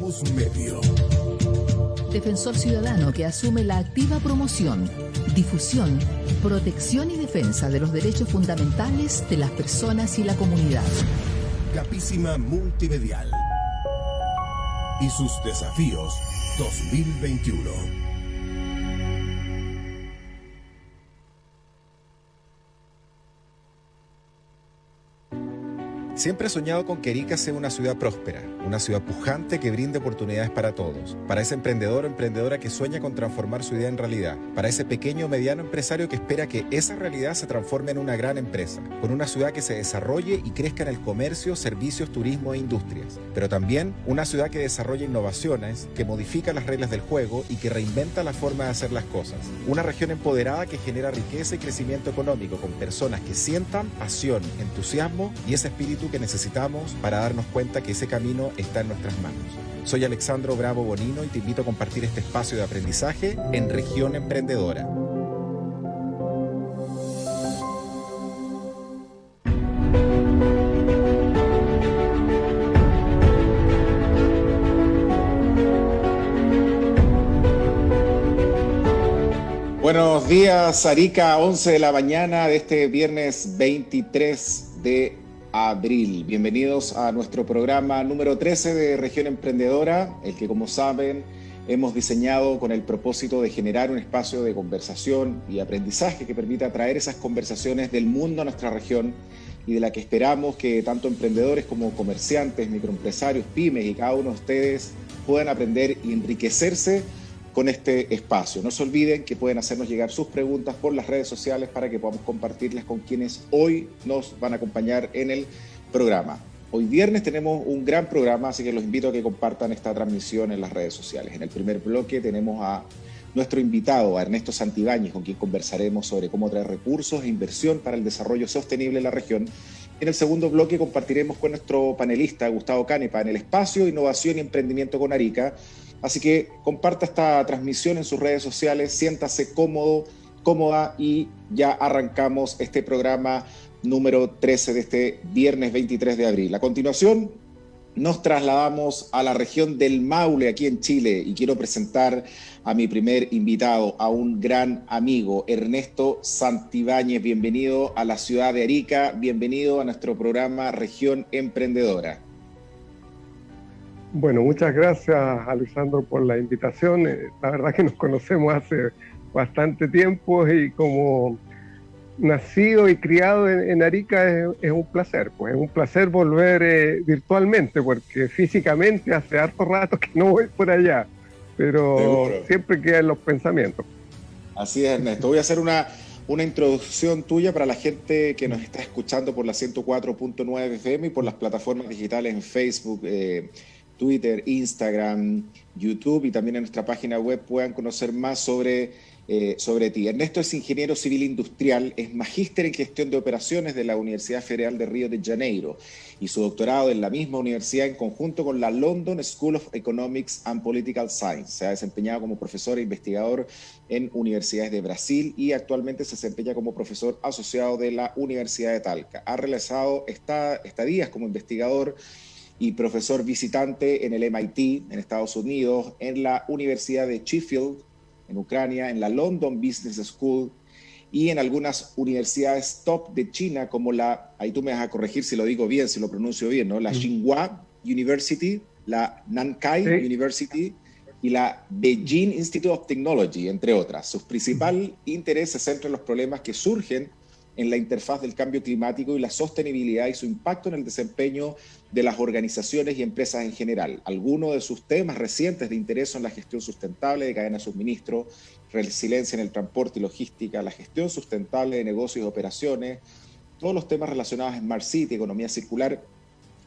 Campus Medio. Defensor ciudadano que asume la activa promoción, difusión, protección y defensa de los derechos fundamentales de las personas y la comunidad. Capísima Multimedial y sus desafíos 2021. Siempre he soñado con que Arica sea una ciudad próspera, una ciudad pujante que brinde oportunidades para todos, para ese emprendedor o emprendedora que sueña con transformar su idea en realidad, para ese pequeño o mediano empresario que espera que esa realidad se transforme en una gran empresa, con una ciudad que se desarrolle y crezca en el comercio, servicios, turismo e industrias, pero también una ciudad que desarrolle innovaciones, que modifica las reglas del juego y que reinventa la forma de hacer las cosas. Una región empoderada que genera riqueza y crecimiento económico con personas que sientan pasión, entusiasmo y ese espíritu que necesitamos para darnos cuenta que ese camino está en nuestras manos. Soy Alexandro Bravo Bonino y te invito a compartir este espacio de aprendizaje en Región Emprendedora. Buenos días, Arica, 11 de la mañana de este viernes 23 de abril. Bienvenidos a nuestro programa número 13 de Región Emprendedora, el que, como saben, hemos diseñado con el propósito de generar un espacio de conversación y aprendizaje que permita traer esas conversaciones del mundo a nuestra región y de la que esperamos que tanto emprendedores como comerciantes, microempresarios, pymes y cada uno de ustedes puedan aprender y enriquecerse con este espacio. No se olviden que pueden hacernos llegar sus preguntas por las redes sociales para que podamos compartirlas con quienes hoy nos van a acompañar en el programa. Hoy viernes tenemos un gran programa, así que los invito a que compartan esta transmisión en las redes sociales. En el primer bloque tenemos a nuestro invitado, a Ernesto Santibáñez, con quien conversaremos sobre cómo traer recursos e inversión para el desarrollo sostenible en la región. En el segundo bloque compartiremos con nuestro panelista, Gustavo Canepa, en el espacio Innovación y Emprendimiento con Arica. Así que comparta esta transmisión en sus redes sociales, siéntase cómodo, cómoda y ya arrancamos este programa número 13 de este viernes 23 de abril. A continuación nos trasladamos a la región del Maule, aquí en Chile, y quiero presentar a mi primer invitado, a un gran amigo, Ernesto Santibáñez. Bienvenido a la ciudad de Arica, bienvenido a nuestro programa Región Emprendedora. Bueno, muchas gracias, Alexandro, por la invitación. La verdad que nos conocemos hace bastante tiempo y como nacido y criado en Arica es un placer. Pues es un placer volver virtualmente, porque físicamente hace harto rato que no voy por allá, pero seguro, siempre queda en los pensamientos. Así es, Ernesto. Voy a hacer una introducción tuya para la gente que nos está escuchando por la 104.9 FM y por las plataformas digitales en Facebook, Twitter, Instagram, YouTube y también en nuestra página web puedan conocer más sobre ti. Ernesto es ingeniero civil industrial, es magíster en gestión de operaciones de la Universidad Federal de Río de Janeiro y su doctorado en la misma universidad en conjunto con la London School of Economics and Political Science. Se ha desempeñado como profesor e investigador en universidades de Brasil y actualmente se desempeña como profesor asociado de la Universidad de Talca. Ha realizado estadías como investigador y profesor visitante en el MIT, en Estados Unidos, en la Universidad de Sheffield, en Ucrania, en la London Business School y en algunas universidades top de China, como ahí tú me vas a corregir si lo digo bien, si lo pronuncio bien, ¿no? La Tsinghua University, la Nankai University y la Beijing Institute of Technology, entre otras. Su principal interés se centra en los problemas que surgen en la interfaz del cambio climático y la sostenibilidad y su impacto en el desempeño de las organizaciones y empresas en general. Algunos de sus temas recientes de interés son la gestión sustentable de cadena de suministro, resiliencia en el transporte y logística, la gestión sustentable de negocios y operaciones, todos los temas relacionados a Smart City, economía circular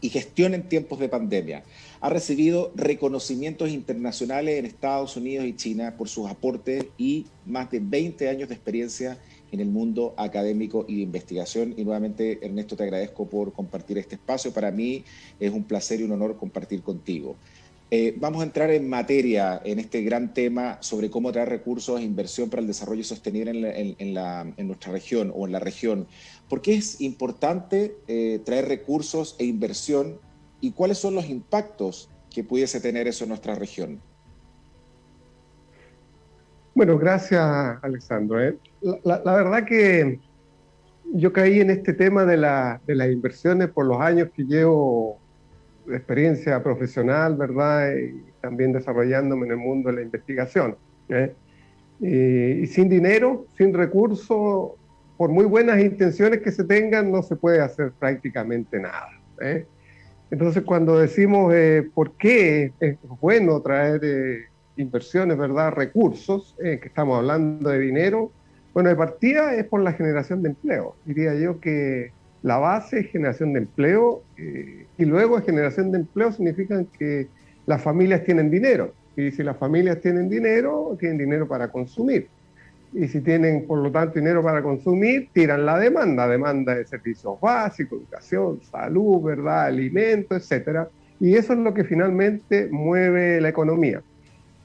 y gestión en tiempos de pandemia. Ha recibido reconocimientos internacionales en Estados Unidos y China por sus aportes y más de 20 años de experiencia en el mundo académico y de investigación. Y nuevamente, Ernesto, te agradezco por compartir este espacio. Para mí es un placer y un honor compartir contigo. Vamos a entrar en materia en este gran tema sobre cómo traer recursos e inversión para el desarrollo sostenible en nuestra región o en la región. ¿Por qué es importante traer recursos e inversión y cuáles son los impactos que pudiese tener eso en nuestra región? Bueno, gracias, Alessandro. La verdad que yo caí en este tema de las inversiones por los años que llevo de experiencia profesional, ¿verdad? Y también desarrollándome en el mundo de la investigación. Y sin dinero, sin recursos, por muy buenas intenciones que se tengan, no se puede hacer prácticamente nada. Entonces, cuando decimos por qué es bueno traer inversiones, ¿verdad? Recursos, que estamos hablando de dinero, bueno, de partida es por la generación de empleo. Diría yo que la base es generación de empleo, y luego generación de empleo significa que las familias tienen dinero. Y si las familias tienen dinero para consumir. Y si tienen, por lo tanto, dinero para consumir, tiran la demanda de servicios básicos, educación, salud, ¿verdad? Alimentos, etcétera. Y eso es lo que finalmente mueve la economía.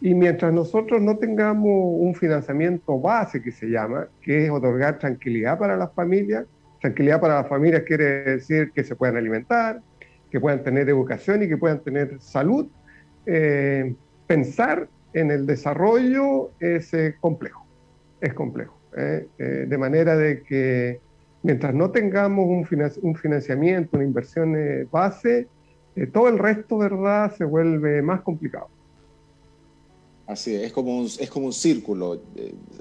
Y mientras nosotros no tengamos un financiamiento base, que se llama, que es otorgar tranquilidad para las familias quiere decir que se puedan alimentar, que puedan tener educación y que puedan tener salud, pensar en el desarrollo es complejo, de manera de que mientras no tengamos un financiamiento, una inversión base, todo el resto, ¿verdad?, se vuelve más complicado. Así es como un círculo.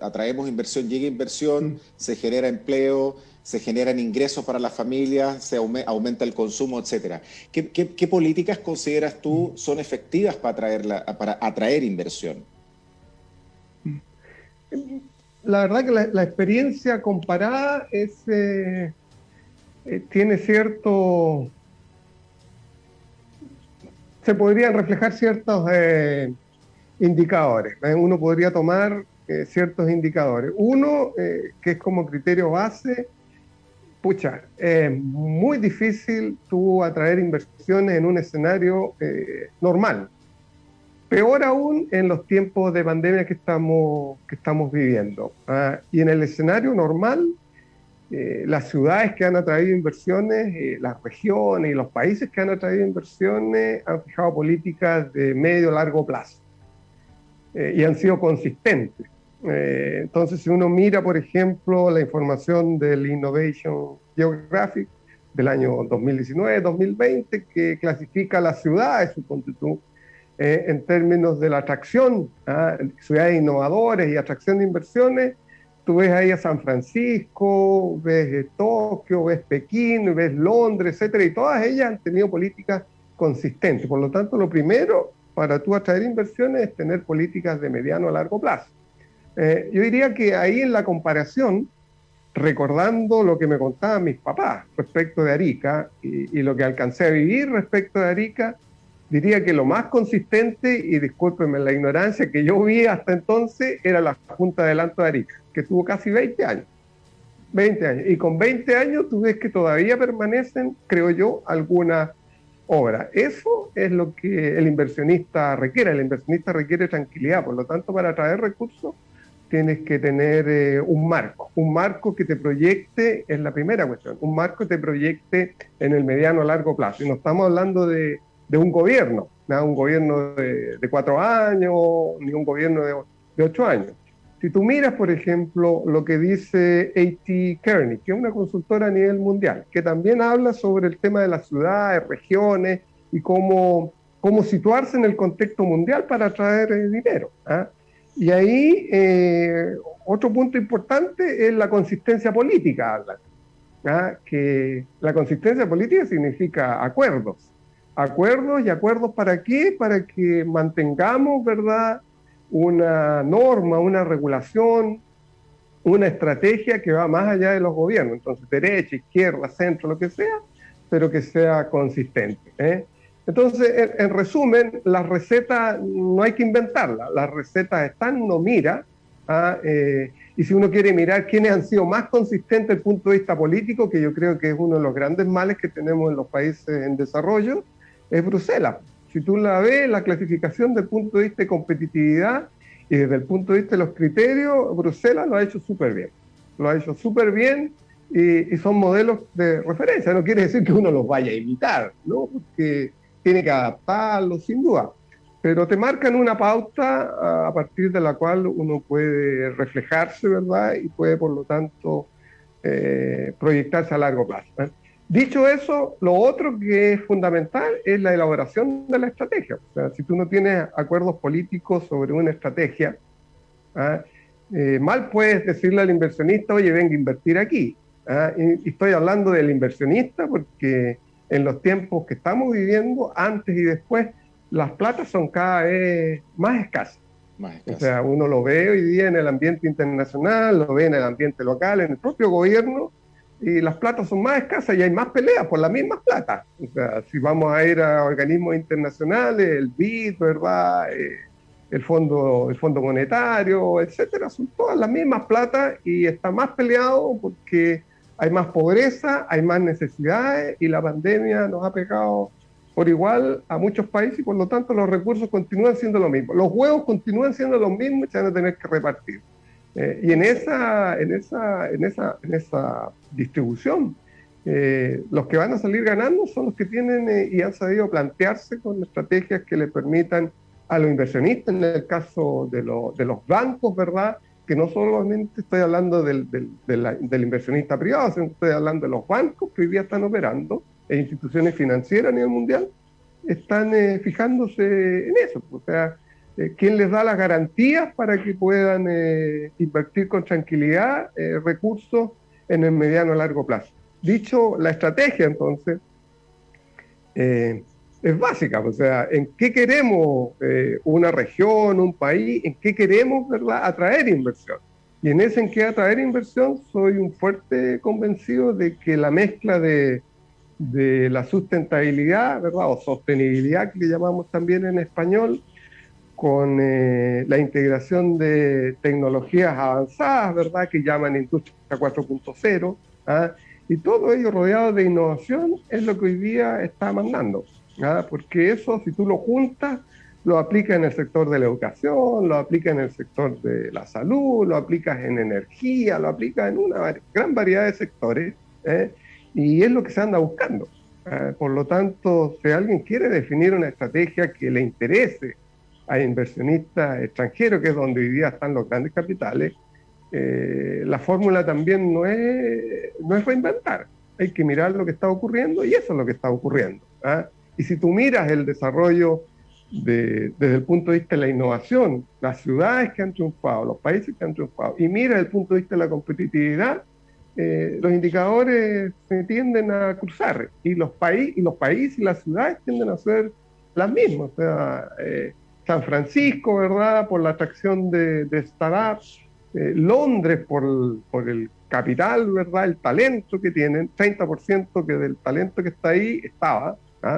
Atraemos inversión, llega inversión, se genera empleo, se generan ingresos para las familias, se aumenta el consumo, etcétera. ¿Qué políticas consideras tú son efectivas para atraer inversión? La verdad que la experiencia comparada tiene cierto... Se podrían reflejar ciertos indicadores. Uno podría tomar ciertos indicadores. Uno, que es como criterio base, es muy difícil tú atraer inversiones en un escenario normal. Peor aún en los tiempos de pandemia que estamos viviendo. Y en el escenario normal, las ciudades que han atraído inversiones, las regiones y los países que han atraído inversiones han fijado políticas de medio a largo plazo. Y han sido consistentes. Entonces, si uno mira, por ejemplo, la información del Innovation Geographic del año 2019-2020, que clasifica las ciudades, en términos de la atracción, ciudades innovadoras y atracción de inversiones, tú ves ahí a San Francisco, ves Tokio, ves Pekín, ves Londres, etcétera, y todas ellas han tenido políticas consistentes. Por lo tanto, lo primero para tú atraer inversiones es tener políticas de mediano a largo plazo. Yo diría que ahí en la comparación, recordando lo que me contaban mis papás respecto de Arica y lo que alcancé a vivir respecto de Arica, diría que lo más consistente, y discúlpenme la ignorancia, que yo vi hasta entonces era la Junta de Adelanto de Arica, que tuvo casi 20 años. 20 años. Y con 20 años tú ves que todavía permanecen, creo yo, algunas obra. Eso es lo que el inversionista requiere. El inversionista requiere tranquilidad. Por lo tanto, para atraer recursos tienes que tener un marco que te proyecte, es la primera cuestión, un marco que te proyecte en el mediano a largo plazo. Y no estamos hablando de un gobierno, ¿no? Un gobierno de 4 años, ni un gobierno de 8 años. Si tú miras, por ejemplo, lo que dice A.T. Kearney, que es una consultora a nivel mundial, que también habla sobre el tema de las ciudades, regiones, y cómo situarse en el contexto mundial para atraer dinero. Y ahí, otro punto importante es la consistencia política. Que la consistencia política significa acuerdos. ¿Y acuerdos para qué? Para que mantengamos, ¿verdad?, una norma, una regulación, una estrategia que va más allá de los gobiernos. Entonces, derecha, izquierda, centro, lo que sea, pero que sea consistente. Entonces, en resumen, las recetas no hay que inventarlas. Las recetas están, uno mira, y si uno quiere mirar quiénes han sido más consistentes desde el punto de vista político, que yo creo que es uno de los grandes males que tenemos en los países en desarrollo, es Bruselas. Si tú la ves, la clasificación desde el punto de vista de competitividad y desde el punto de vista de los criterios, Bruselas lo ha hecho súper bien. Lo ha hecho súper bien y son modelos de referencia. No quiere decir que uno los vaya a imitar, ¿no? Porque tiene que adaptarlo, sin duda, pero te marcan una pauta a partir de la cual uno puede reflejarse, ¿verdad? Y puede, por lo tanto, proyectarse a largo plazo. Dicho eso, lo otro que es fundamental es la elaboración de la estrategia. O sea, si tú no tienes acuerdos políticos sobre una estrategia, mal puedes decirle al inversionista, oye, venga a invertir aquí. Y estoy hablando del inversionista porque en los tiempos que estamos viviendo, antes y después, las platas son cada vez más escasas. O sea, uno lo ve hoy día en el ambiente internacional, lo ve en el ambiente local, en el propio gobierno, y las platas son más escasas y hay más peleas por las mismas platas. O sea, si vamos a ir a organismos internacionales, el BID, ¿verdad? El Fondo Monetario, etcétera, son todas las mismas platas y está más peleado porque hay más pobreza, hay más necesidades y la pandemia nos ha pegado por igual a muchos países y por lo tanto los recursos continúan siendo lo mismo. Los huevos continúan siendo los mismos y se van a tener que repartir. Y en esa distribución, los que van a salir ganando son los que tienen y han sabido plantearse con estrategias que le permitan a los inversionistas, en el caso de los bancos, ¿verdad? Que no solamente estoy hablando del inversionista privado, sino que estoy hablando de los bancos que hoy día están operando, e instituciones financieras a nivel mundial, están fijándose en eso. O sea, ¿quién les da las garantías para que puedan invertir con tranquilidad recursos en el mediano a largo plazo? Dicho la estrategia, entonces, es básica. O sea, ¿en qué queremos una región, un país? ¿En qué queremos, verdad, atraer inversión? Y en ese en qué atraer inversión soy un fuerte convencido de que la mezcla de la sustentabilidad, ¿verdad? O sostenibilidad, que le llamamos también en español, con la integración de tecnologías avanzadas, ¿verdad? Que llaman Industria 4.0, y todo ello rodeado de innovación es lo que hoy día está mandando, porque eso, si tú lo juntas, lo aplicas en el sector de la educación, lo aplicas en el sector de la salud, lo aplicas en energía, lo aplicas en una gran variedad de sectores, y es lo que se anda buscando. Por lo tanto, si alguien quiere definir una estrategia que le interese a inversionistas extranjeros, que es donde hoy día están los grandes capitales, la fórmula también no es reinventar. Hay que mirar lo que está ocurriendo y eso es lo que está ocurriendo. Y si tú miras el desarrollo desde el punto de vista de la innovación, las ciudades que han triunfado, los países que han triunfado, y miras desde el punto de vista de la competitividad, los indicadores se tienden a cruzar y los países y las ciudades tienden a ser las mismas. O sea, San Francisco, ¿verdad?, por la atracción de startups, Londres por el capital, ¿verdad?, el talento que tienen, 30% que del talento que está ahí estaba,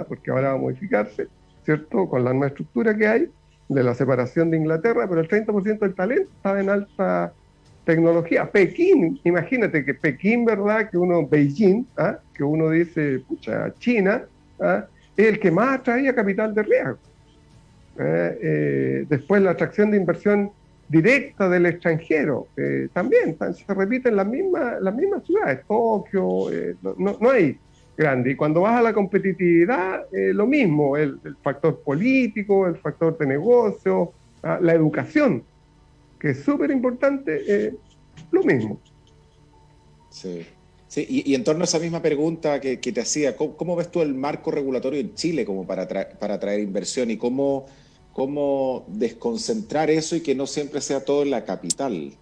porque ahora va a modificarse, ¿cierto?, con la nueva estructura que hay de la separación de Inglaterra, pero el 30% del talento estaba en alta tecnología. Pekín, imagínate que Pekín, ¿verdad?, Beijing, que uno dice, pucha, China, es el que más atraía capital de riesgo. Después la atracción de inversión directa del extranjero, también se repiten las mismas ciudades, Tokio, no hay grande. Y cuando vas a la competitividad, lo mismo, el factor político, el factor de negocio, la educación, que es súper importante, lo mismo. Sí. Sí, y en torno a esa misma pregunta que te hacía, ¿cómo ves tú el marco regulatorio en Chile como para atraer inversión y cómo desconcentrar eso y que no siempre sea todo en la capital?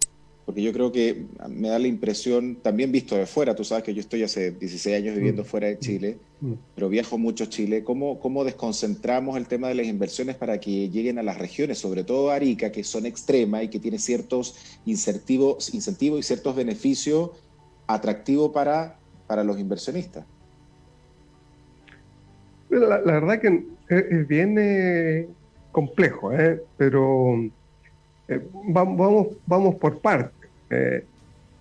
Porque yo creo que me da la impresión, también visto de fuera, tú sabes que yo estoy hace 16 años viviendo fuera de Chile, pero viajo mucho a Chile, ¿cómo desconcentramos el tema de las inversiones para que lleguen a las regiones, sobre todo a Arica, que son extremas y que tiene ciertos incentivos y ciertos beneficios atractivos para los inversionistas? La verdad que es bien complejo, pero vamos por partes.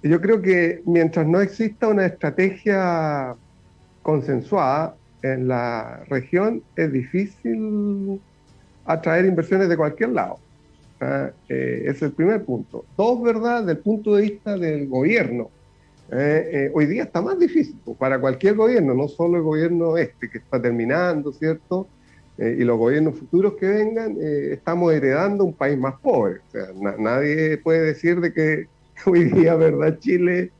Yo creo que mientras no exista una estrategia consensuada en la región, es difícil atraer inversiones de cualquier lado. Ese es el primer punto. Dos, ¿verdad? Del punto de vista del gobierno, hoy día está más difícil para cualquier gobierno, no solo el gobierno que está terminando, ¿cierto?, y los gobiernos futuros que vengan, estamos heredando un país más pobre. O sea, nadie puede decir de que hoy día, ¿verdad? Chile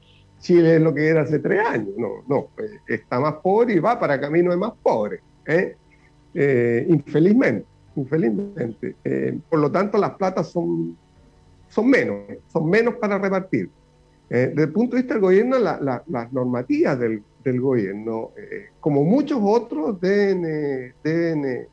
es lo que era hace 3 años. No, está más pobre y va para camino de más pobre. Infelizmente. Por lo tanto, las platas son menos para repartir. Desde el punto de vista del gobierno, las normativas del gobierno, como muchos otros, deben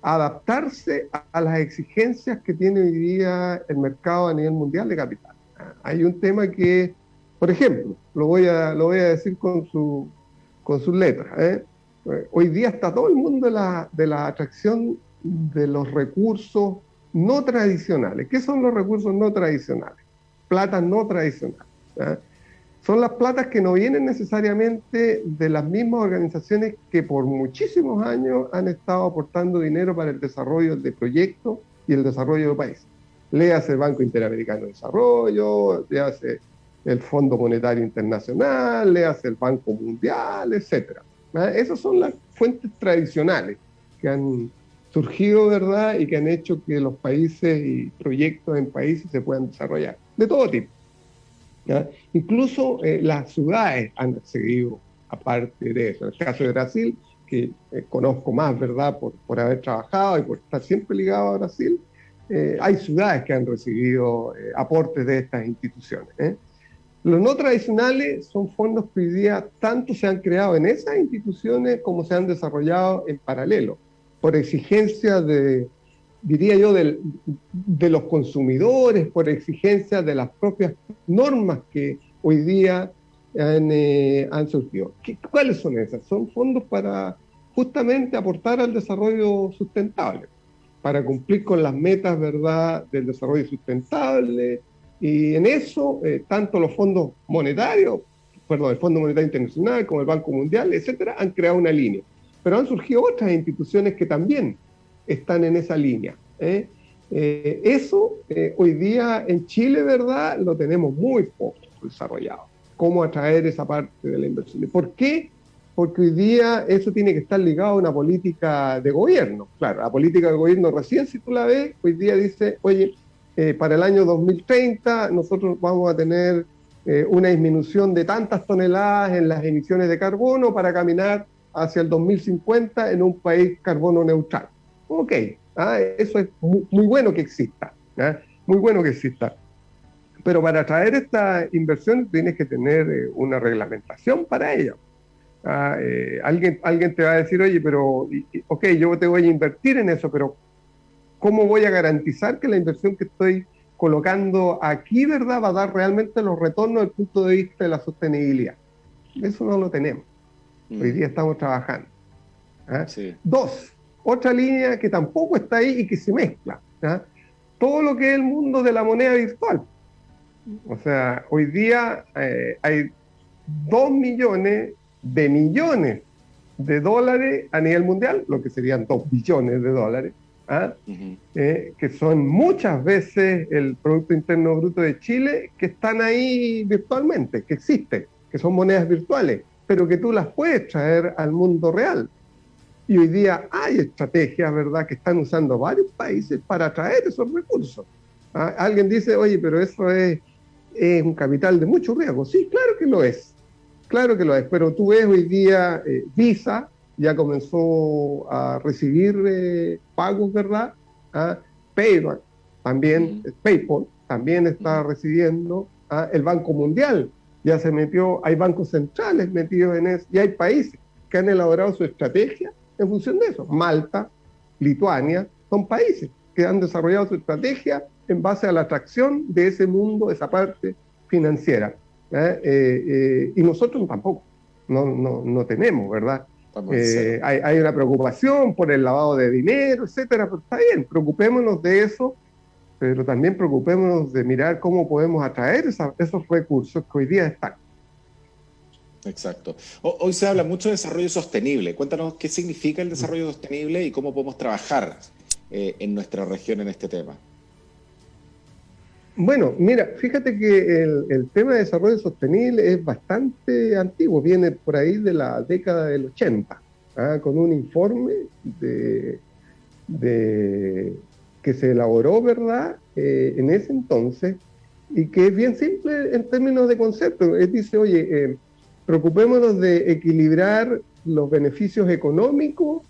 adaptarse a las exigencias que tiene hoy día el mercado a nivel mundial de capital. Hay un tema que, por ejemplo, lo voy a decir con sus letras. Hoy día está todo el mundo de la atracción de los recursos no tradicionales. ¿Qué son los recursos no tradicionales? Platas no tradicionales. Son las platas que no vienen necesariamente de las mismas organizaciones que por muchísimos años han estado aportando dinero para el desarrollo de proyectos y el desarrollo del país. Léase el Banco Interamericano de Desarrollo, léase el Fondo Monetario Internacional, léase el Banco Mundial, etc. Esas son las fuentes tradicionales que han surgido, ¿verdad? Y que han hecho que los países y proyectos en países se puedan desarrollar, de todo tipo. ¿Ya? Incluso las ciudades han recibido, aparte de eso. En el caso de Brasil, que conozco más, ¿verdad? Por haber trabajado y por estar siempre ligado a Brasil, hay ciudades que han recibido aportes de estas instituciones. Los no tradicionales son fondos que hoy día tanto se han creado en esas instituciones como se han desarrollado en paralelo, por exigencia diría yo, de los consumidores, por exigencia de las propias normas que hoy día han surgido. ¿Cuáles son esas? Son fondos para justamente aportar al desarrollo sustentable, para cumplir con las metas, ¿verdad?, del desarrollo sustentable, y en eso tanto los fondos monetarios, el Fondo Monetario Internacional como el Banco Mundial, etcétera, han creado una línea. Pero han surgido otras instituciones que también están en esa línea. Eso hoy día en Chile, ¿verdad?, lo tenemos muy poco desarrollado. ¿Cómo atraer esa parte de la inversión? ¿Por qué? Porque hoy día eso tiene que estar ligado a una política de gobierno. Claro, la política de gobierno recién, si tú la ves, hoy día dice, oye, para el año 2030 nosotros vamos a tener una disminución de tantas toneladas en las emisiones de carbono para caminar hacia el 2050 en un país carbono neutral. Ok, eso es muy bueno que exista, muy bueno que exista. Pero para atraer esta inversión tienes que tener una reglamentación para ello. Alguien te va a decir, oye, pero, ok, yo te voy a invertir en eso, pero ¿cómo voy a garantizar que la inversión que estoy colocando aquí, ¿verdad?, va a dar realmente los retornos desde el punto de vista de la sostenibilidad? Eso no lo tenemos. Hoy día estamos trabajando. Sí. 2, otra línea que tampoco está ahí y que se mezcla. Todo lo que es el mundo de la moneda virtual. O sea, hoy día hay 2 millones de dólares a nivel mundial, lo que serían 2 billones de dólares, que son muchas veces el Producto Interno Bruto de Chile, que están ahí virtualmente, que existen, que son monedas virtuales, pero que tú las puedes traer al mundo real. Y hoy día hay estrategias, ¿verdad?, que están usando varios países para atraer esos recursos. Alguien dice, oye, pero eso es un capital de mucho riesgo. Sí, claro que lo es. Claro que lo es. Pero tú ves hoy día Visa ya comenzó a recibir pagos, ¿verdad? PayPal también está recibiendo. El Banco Mundial ya se metió, hay bancos centrales metidos en eso, y hay países que han elaborado su estrategia en función de eso. Malta, Lituania, son países que han desarrollado su estrategia en base a la atracción de ese mundo, esa parte financiera. Y nosotros tampoco, no tenemos, ¿verdad? Hay una preocupación por el lavado de dinero, etcétera, pero está bien, preocupémonos de eso, pero también preocupémonos de mirar cómo podemos atraer esos recursos que hoy día están. Exacto. Hoy se habla mucho de desarrollo sostenible. Cuéntanos qué significa el desarrollo sostenible y cómo podemos trabajar en nuestra región en este tema. Bueno, mira, fíjate que el tema de desarrollo sostenible es bastante antiguo, viene por ahí de la década del 80. con un informe que se elaboró, ¿verdad?, en ese entonces, y que es bien simple en términos de concepto. Dice, oye, preocupémonos de equilibrar los beneficios económicos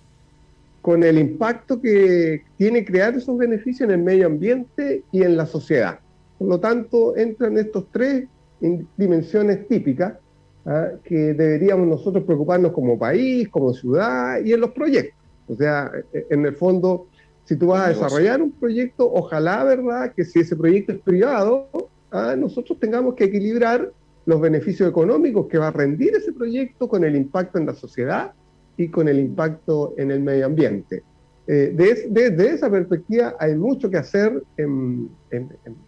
con el impacto que tiene crear esos beneficios en el medio ambiente y en la sociedad. Por lo tanto, entran estos tres dimensiones típicas que deberíamos nosotros preocuparnos como país, como ciudad y en los proyectos. O sea, en el fondo, si tú vas a desarrollar un proyecto, ojalá, ¿verdad?, que si ese proyecto es privado, nosotros tengamos que equilibrar los beneficios económicos que va a rendir ese proyecto con el impacto en la sociedad y con el impacto en el medio ambiente. Desde esa perspectiva hay mucho que hacer en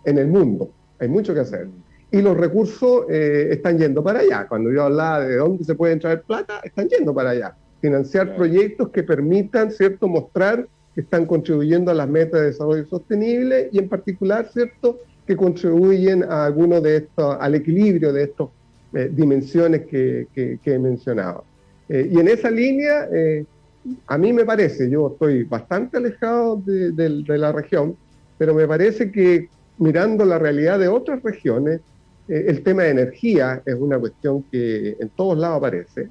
el mundo, hay mucho que hacer. Y los recursos están yendo para allá. Cuando yo hablaba de dónde se puede traer plata, están yendo para allá. Financiar proyectos que permitan, ¿cierto?, mostrar que están contribuyendo a las metas de desarrollo sostenible y en particular, ¿cierto?, que contribuyen a algunos de estos, al equilibrio de estas dimensiones que he mencionado. Y en esa línea, a mí me parece, yo estoy bastante alejado de la región, pero me parece que mirando la realidad de otras regiones, el tema de energía es una cuestión que en todos lados aparece,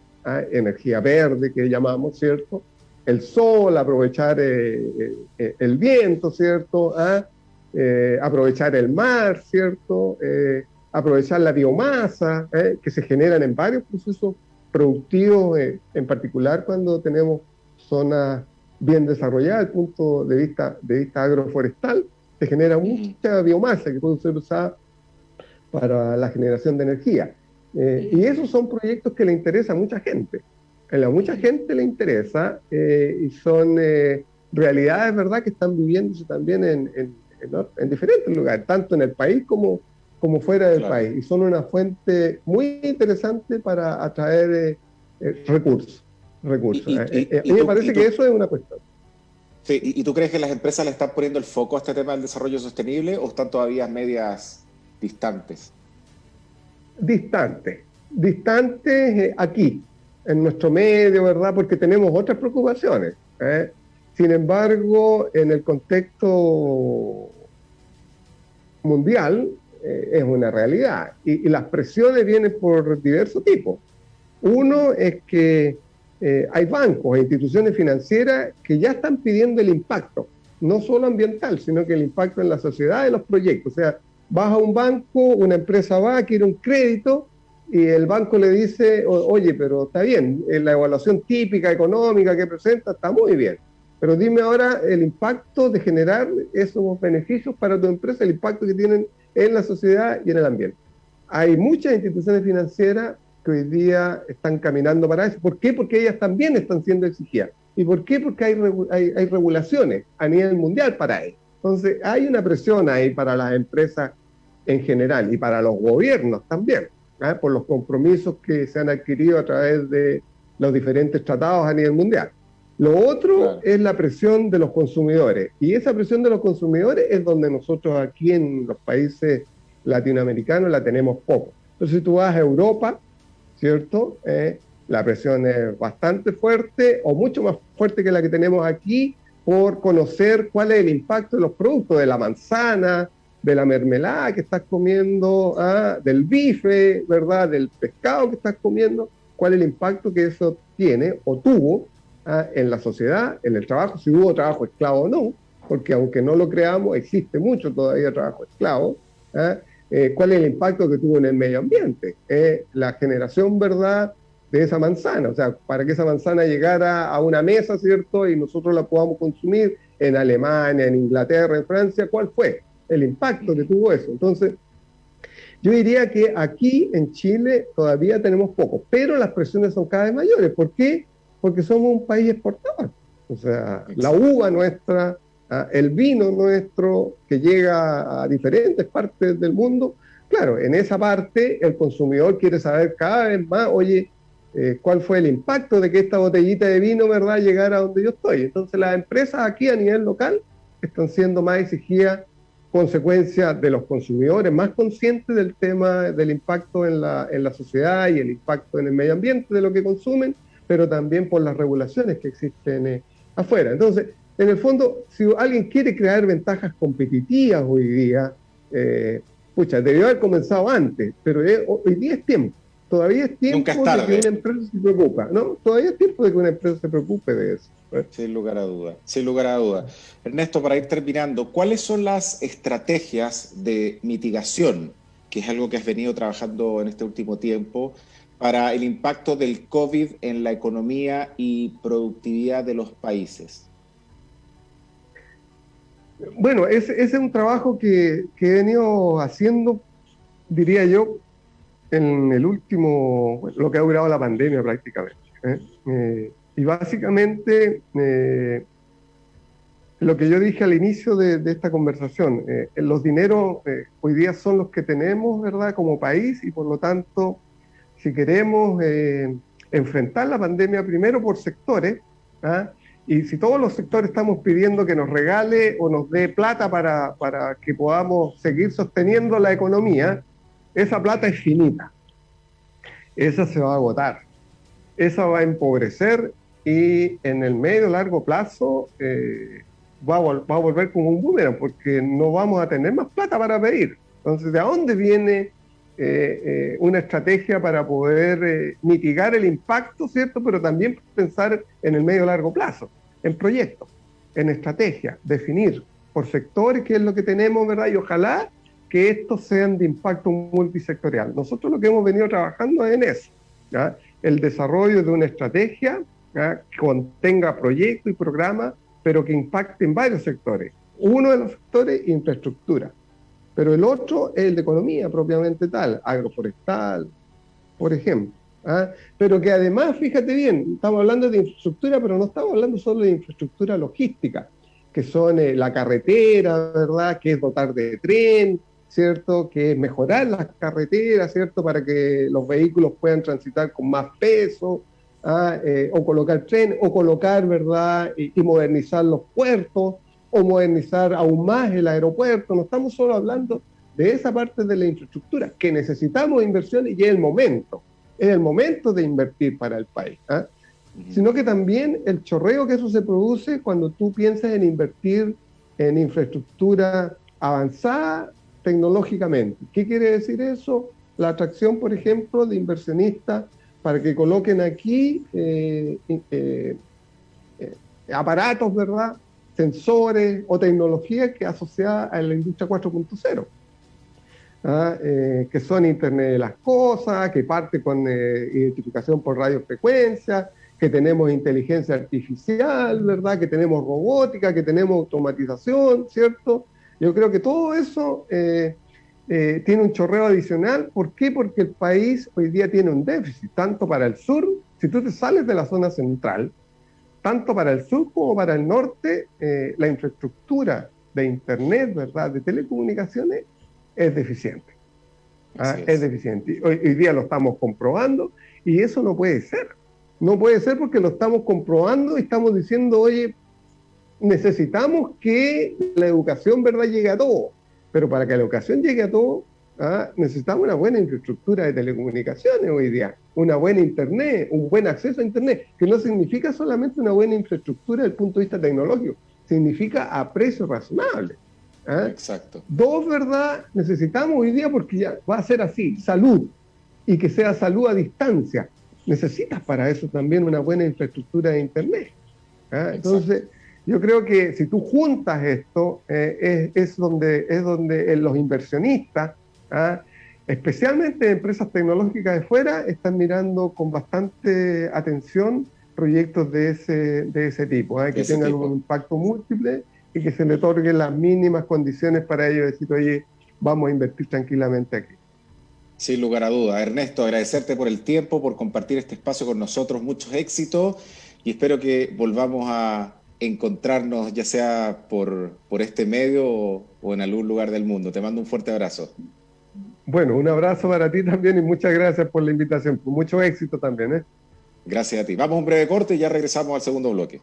energía verde que llamamos, ¿cierto? El sol, aprovechar el viento, ¿cierto? Aprovechar el mar, ¿cierto? Aprovechar la biomasa, que se generan en varios procesos productivos, en particular cuando tenemos zonas bien desarrolladas desde el punto de vista agroforestal, se genera mucha biomasa que puede ser usada para la generación de energía. Y esos son proyectos que le interesan a mucha gente. A mucha gente le interesa y son realidades, ¿verdad?, que están viviéndose también en diferentes lugares, tanto en el país como fuera del país. Y son una fuente muy interesante para atraer recursos. A mí me parece que eso es una cuestión. Sí, ¿y tú crees que las empresas le están poniendo el foco a este tema del desarrollo sostenible o están todavía medias distantes? Distantes aquí, en nuestro medio, ¿verdad?, porque tenemos otras preocupaciones. Sin embargo, en el contexto mundial es una realidad y las presiones vienen por diversos tipos. Uno es que hay bancos e instituciones financieras que ya están pidiendo el impacto, no solo ambiental, sino que el impacto en la sociedad de los proyectos. O sea, vas a un banco, una empresa va, quiere un crédito y el banco le dice, oye, pero está bien, la evaluación típica económica que presenta está muy bien, pero dime ahora el impacto de generar esos beneficios para tu empresa, el impacto que tienen en la sociedad y en el ambiente. Hay muchas instituciones financieras que hoy día están caminando para eso. ¿Por qué? Porque ellas también están siendo exigidas. ¿Y por qué? Porque hay regulaciones a nivel mundial para ello. Entonces, hay una presión ahí para las empresas en general y para los gobiernos también, por los compromisos que se han adquirido a través de los diferentes tratados a nivel mundial. Lo otro es la presión de los consumidores. Y esa presión de los consumidores es donde nosotros aquí en los países latinoamericanos la tenemos poco. Entonces, si tú vas a Europa, ¿cierto? La presión es bastante fuerte o mucho más fuerte que la que tenemos aquí por conocer cuál es el impacto de los productos, de la manzana, de la mermelada que estás comiendo, del bife, ¿verdad?, del pescado que estás comiendo, cuál es el impacto que eso tiene o tuvo en la sociedad, en el trabajo, si hubo trabajo esclavo o no, porque aunque no lo creamos, existe mucho todavía trabajo esclavo, cuál es el impacto que tuvo en el medio ambiente, la generación, ¿verdad?, de esa manzana, o sea, para que esa manzana llegara a una mesa, ¿cierto?, y nosotros la podamos consumir en Alemania, en Inglaterra, en Francia, ¿cuál fue el impacto que tuvo eso? Entonces, yo diría que aquí en Chile todavía tenemos poco, pero las presiones son cada vez mayores. ¿Por qué? Porque somos un país exportador. O sea, la uva nuestra, el vino nuestro que llega a diferentes partes del mundo, claro, en esa parte el consumidor quiere saber cada vez más, oye, cuál fue el impacto de que esta botellita de vino, ¿verdad?, llegara a donde yo estoy. Entonces las empresas aquí a nivel local están siendo más exigidas, consecuencia de los consumidores más conscientes del tema del impacto en la sociedad y el impacto en el medio ambiente de lo que consumen, pero también por las regulaciones que existen afuera. Entonces, en el fondo, si alguien quiere crear ventajas competitivas hoy día, debió haber comenzado antes, pero hoy día es tiempo. Todavía es tiempo de que una empresa se preocupe, ¿no? Todavía es tiempo de que una empresa se preocupe de eso. Sin lugar a duda, sin lugar a duda. Ernesto, para ir terminando, ¿cuáles son las estrategias de mitigación, que es algo que has venido trabajando en este último tiempo, para el impacto del COVID en la economía y productividad de los países? Bueno, ese es un trabajo que he venido haciendo, diría yo, en el último, lo que ha durado la pandemia prácticamente. Y básicamente, lo que yo dije al inicio de esta conversación, los dineros hoy día son los que tenemos, ¿verdad?, como país, y por lo tanto, si queremos enfrentar la pandemia primero por sectores, y si todos los sectores estamos pidiendo que nos regale o nos dé plata para que podamos seguir sosteniendo la economía, esa plata es finita, esa se va a agotar, esa va a empobrecer y en el medio largo plazo va a volver como un boomerang, porque no vamos a tener más plata para pedir. Entonces, ¿de dónde viene una estrategia para poder mitigar el impacto, ¿cierto? Pero también pensar en el medio largo plazo, en proyectos, en estrategia, definir por sectores qué es lo que tenemos, ¿verdad? Y ojalá que estos sean de impacto multisectorial. Nosotros lo que hemos venido trabajando es en eso, ¿ya? El desarrollo de una estrategia, ¿ya?, que contenga proyectos y programas, pero que impacte en varios sectores. Uno de los sectores, infraestructura, pero el otro es el de economía propiamente tal, agroforestal, por ejemplo. Pero que además, fíjate bien, estamos hablando de infraestructura, pero no estamos hablando solo de infraestructura logística, que son la carretera, ¿verdad?, que es dotar de tren, ¿cierto?, que es mejorar las carreteras, ¿cierto?, para que los vehículos puedan transitar con más peso, o colocar tren, o colocar, ¿verdad?, y modernizar los puertos, o modernizar aún más el aeropuerto. No estamos solo hablando de esa parte de la infraestructura, que necesitamos inversiones y es el momento de invertir para el país, sino que también el chorreo que eso se produce cuando tú piensas en invertir en infraestructura avanzada tecnológicamente. ¿Qué quiere decir eso? La atracción, por ejemplo, de inversionistas para que coloquen aquí aparatos, ¿verdad?, sensores o tecnologías que asociadas a la industria 4.0, que son Internet de las Cosas, que parte con identificación por radiofrecuencia, que tenemos inteligencia artificial, ¿verdad?, que tenemos robótica, que tenemos automatización, ¿cierto? Yo creo que todo eso tiene un chorreo adicional. ¿Por qué? Porque el país hoy día tiene un déficit, tanto para el sur, si tú te sales de la zona central, tanto para el sur como para el norte, la infraestructura de Internet, ¿verdad?, de telecomunicaciones, es deficiente. Es deficiente. Hoy día lo estamos comprobando y eso no puede ser. No puede ser porque lo estamos comprobando y estamos diciendo, oye, necesitamos que la educación, ¿verdad?, llegue a todo. Pero para que la educación llegue a todo, necesitamos una buena infraestructura de telecomunicaciones hoy día, una buena Internet, un buen acceso a Internet, que no significa solamente una buena infraestructura desde el punto de vista tecnológico, significa a precio razonable. Exacto. Dos, ¿verdad? Necesitamos hoy día, porque ya va a ser así, salud, y que sea salud a distancia. Necesitas para eso también una buena infraestructura de Internet. Entonces, yo creo que si tú juntas esto, es donde los inversionistas, especialmente empresas tecnológicas de fuera, están mirando con bastante atención proyectos de ese tipo, que tengan un impacto múltiple y que se le otorguen las mínimas condiciones para ellos decir, oye, vamos a invertir tranquilamente aquí. Sin lugar a duda. Ernesto, agradecerte por el tiempo, por compartir este espacio con nosotros, muchos éxitos, y espero que volvamos a encontrarnos, ya sea por este medio o en algún lugar del mundo. Te mando un fuerte abrazo. Bueno, un abrazo para ti también y muchas gracias por la invitación. Mucho éxito también. Gracias a ti. Vamos a un breve corte y ya regresamos al segundo bloque.